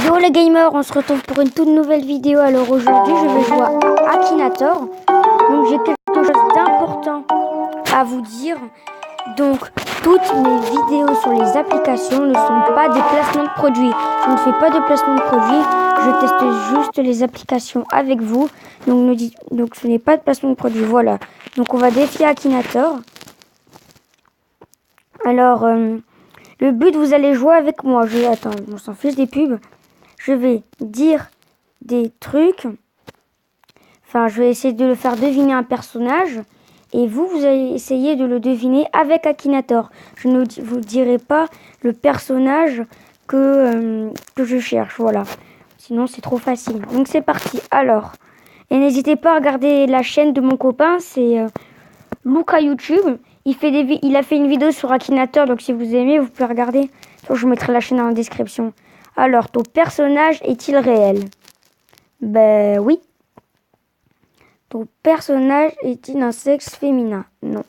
Yo les gamers, on se retrouve pour une toute nouvelle vidéo. Alors aujourd'hui je vais jouer à Akinator. Donc j'ai quelque chose d'important à vous dire. Donc toutes mes vidéos sur les applications ne sont pas des placements de produits. Je ne fais pas de placement de produits, je teste juste les applications avec vous. Donc ce n'est pas de placement de produits, voilà. Donc on va défier Akinator. Alors le but, vous allez jouer avec moi. Attends, on s'en fiche des pubs. Je vais dire des trucs. Enfin, je vais essayer de le faire deviner un personnage. Et vous allez essayer de le deviner avec Akinator. Je ne vous dirai pas le personnage que je cherche. Voilà. Sinon, c'est trop facile. Donc, c'est parti. Alors, et n'hésitez pas à regarder la chaîne de mon copain. C'est Luca YouTube. Il a fait une vidéo sur Akinator. Donc, si vous aimez, vous pouvez regarder. Je vous mettrai la chaîne dans la description. Alors, ton personnage est-il réel? Ben oui. Ton personnage est-il un sexe féminin? Non.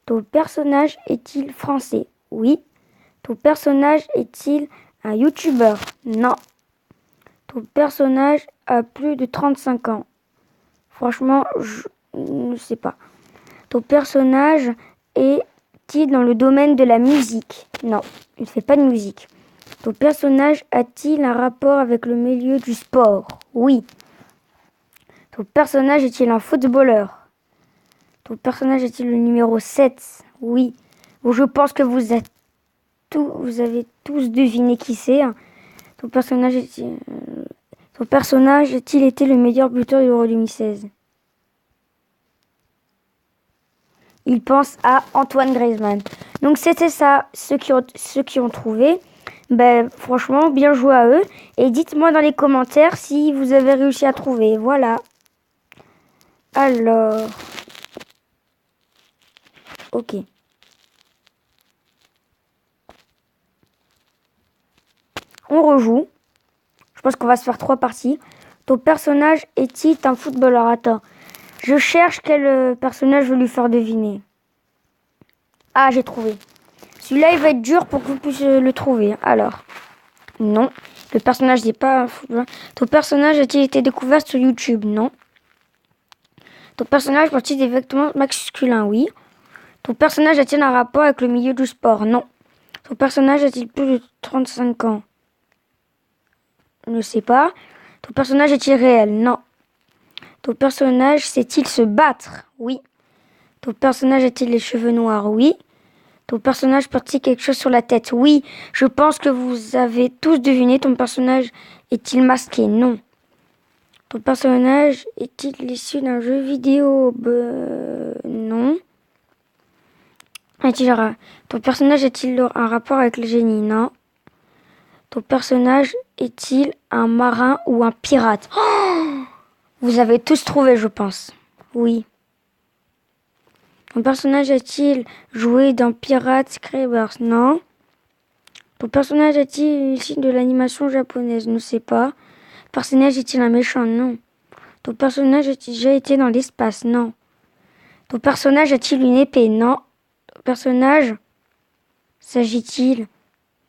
Ton personnage est-il français? Oui. Ton personnage est-il un youtubeur? Non. Ton personnage a plus de 35 ans? Franchement, je ne sais pas. Ton personnage est-il dans le domaine de la musique? Non, il ne fait pas de musique. Ton personnage a-t-il un rapport avec le milieu du sport? Oui. Ton personnage est-il un footballeur? Ton personnage est-il le numéro 7? Oui. Bon, je pense que vous avez tous deviné qui c'est. Ton personnage a-t-il été le meilleur buteur de l'Euro 2016? Il pense à Antoine Griezmann. Donc c'était ça, ceux qui ont trouvé. Ben franchement, bien joué à eux. Et dites-moi dans les commentaires si vous avez réussi à trouver. Voilà. Alors. Ok. On rejoue. Je pense qu'on va se faire 3 parties. Ton personnage est-il un footballeur? Attends. Je cherche quel personnage je veux lui faire deviner. Ah, j'ai trouvé. Celui-là, il va être dur pour que vous puissiez le trouver. Alors. Non. Le personnage n'est pas un footballeur. Ton personnage a-t-il été découvert sur YouTube? Non. Ton personnage porte-t-il des vêtements masculins? Oui. Ton personnage a-t-il un rapport avec le milieu du sport? Non. Ton personnage a-t-il plus de 35 ans? Je ne sais pas. Ton personnage est-il réel? Non. Ton personnage sait-il se battre? Oui. Ton personnage a-t-il les cheveux noirs? Oui. Ton personnage porte-t-il quelque chose sur la tête? Oui. Je pense que vous avez tous deviné. Ton personnage est-il masqué? Non. Ton personnage est-il issu d'un jeu vidéo? Non. Ton personnage a-t-il un rapport avec le génie? Non. Ton personnage est-il un marin ou un pirate? Oh, vous avez tous trouvé, je pense. Oui. Ton personnage a-t-il joué dans Pirates Screamers? Non. Ton personnage a-t-il issu de l'animation japonaise? Je ne sais pas. Ton personnage est-il un méchant? Non. Ton personnage a-t-il déjà été dans l'espace? Non. Ton personnage a-t-il une épée? Non. Ton personnage s'agit-il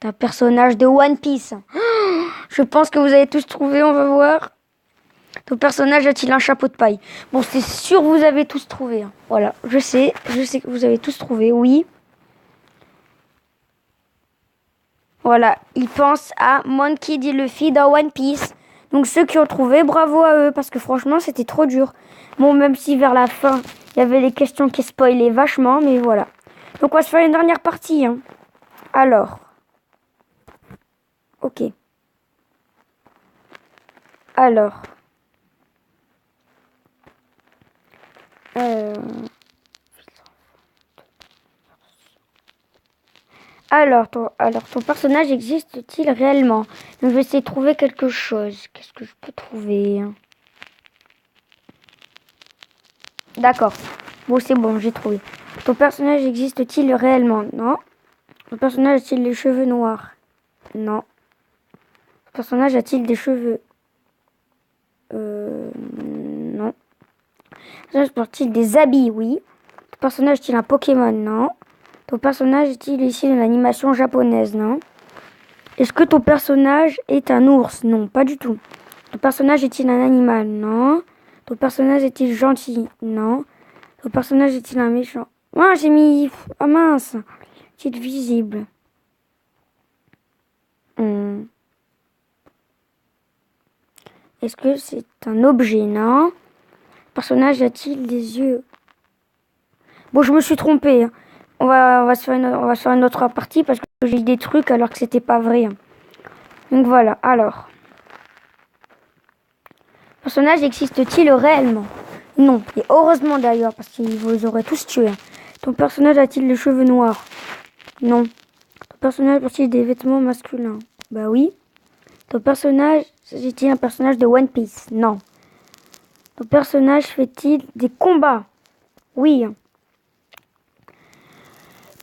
d'un personnage de One Piece? Oh, je pense que vous avez tous trouvé, on va voir. Ton personnage a-t-il un chapeau de paille? Bon, c'est sûr, vous avez tous trouvé. Voilà, je sais que vous avez tous trouvé, oui. Voilà, il pense à Monkey D. Luffy dans One Piece. Donc ceux qui ont trouvé, bravo à eux, parce que franchement, c'était trop dur. Bon, même si vers la fin, il y avait des questions qui spoilaient vachement, mais voilà. Donc on va se faire une dernière partie. Alors. Ok. Alors. Alors, ton personnage existe-t-il réellement? Donc, je vais essayer de trouver quelque chose. Qu'est-ce que je peux trouver? D'accord. Bon, c'est bon, j'ai trouvé. Ton personnage existe-t-il réellement? Non. Ton personnage a-t-il les cheveux noirs? Non. Ton personnage a-t-il des cheveux? Non. Ton personnage porte-t-il des habits? Oui. Ton personnage est-il un Pokémon? Non. Ton personnage est-il issu de l'animation japonaise? Non. Est-ce que ton personnage est un ours? Non, pas du tout. Ton personnage est-il un animal? Non. Ton personnage est-il gentil? Non. Ton personnage est-il un méchant? Ah, j'ai mis... Ah mince. Est-il visible? Est-ce que c'est un objet? Non. Le personnage a-t-il des yeux? Bon, je me suis trompée. On va se faire une autre partie parce que j'ai dit des trucs alors que c'était pas vrai. Donc voilà, alors. Le personnage existe-t-il réellement? Non. Et heureusement d'ailleurs, parce qu'ils vous auraient tous tué. Ton personnage a-t-il les cheveux noirs? Non. Ton personnage porte-t-il des vêtements masculins? Bah oui. Ton personnage, s'agit-il un personnage de One Piece? Non. Ton personnage fait-il des combats? Oui.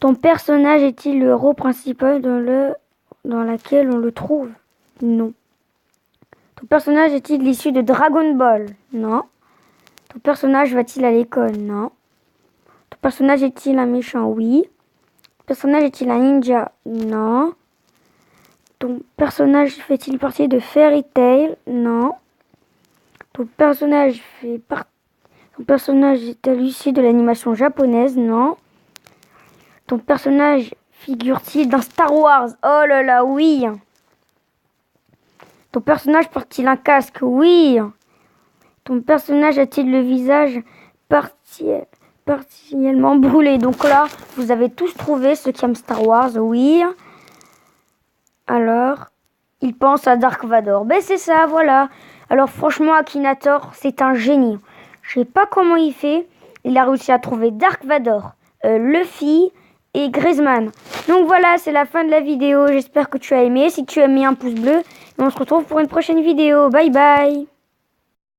Ton personnage est-il le héros principal dans laquelle on le trouve? Non. Ton personnage est-il l'issue de Dragon Ball? Non. Ton personnage va-t-il à l'école? Non. Ton personnage est-il un méchant? Oui. Ton personnage est-il un ninja? Non. Ton personnage fait-il partie de Fairy Tail? Non. Ton personnage est à l'issue de l'animation japonaise? Non. Ton personnage figure-t-il dans Star Wars? Oh là là, oui. Ton personnage porte-t-il un casque? Oui. Ton personnage a-t-il le visage partiellement brûlé? Donc là, vous avez tous trouvé ceux qui aiment Star Wars, oui. Alors, il pense à Dark Vador. Ben c'est ça, voilà. Alors franchement, Akinator, c'est un génie. Je sais pas comment il fait. Il a réussi à trouver Dark Vador, Luffy et Griezmann. Donc voilà, c'est la fin de la vidéo. J'espère que tu as aimé. Si tu as mis un pouce bleu, on se retrouve pour une prochaine vidéo. Bye bye.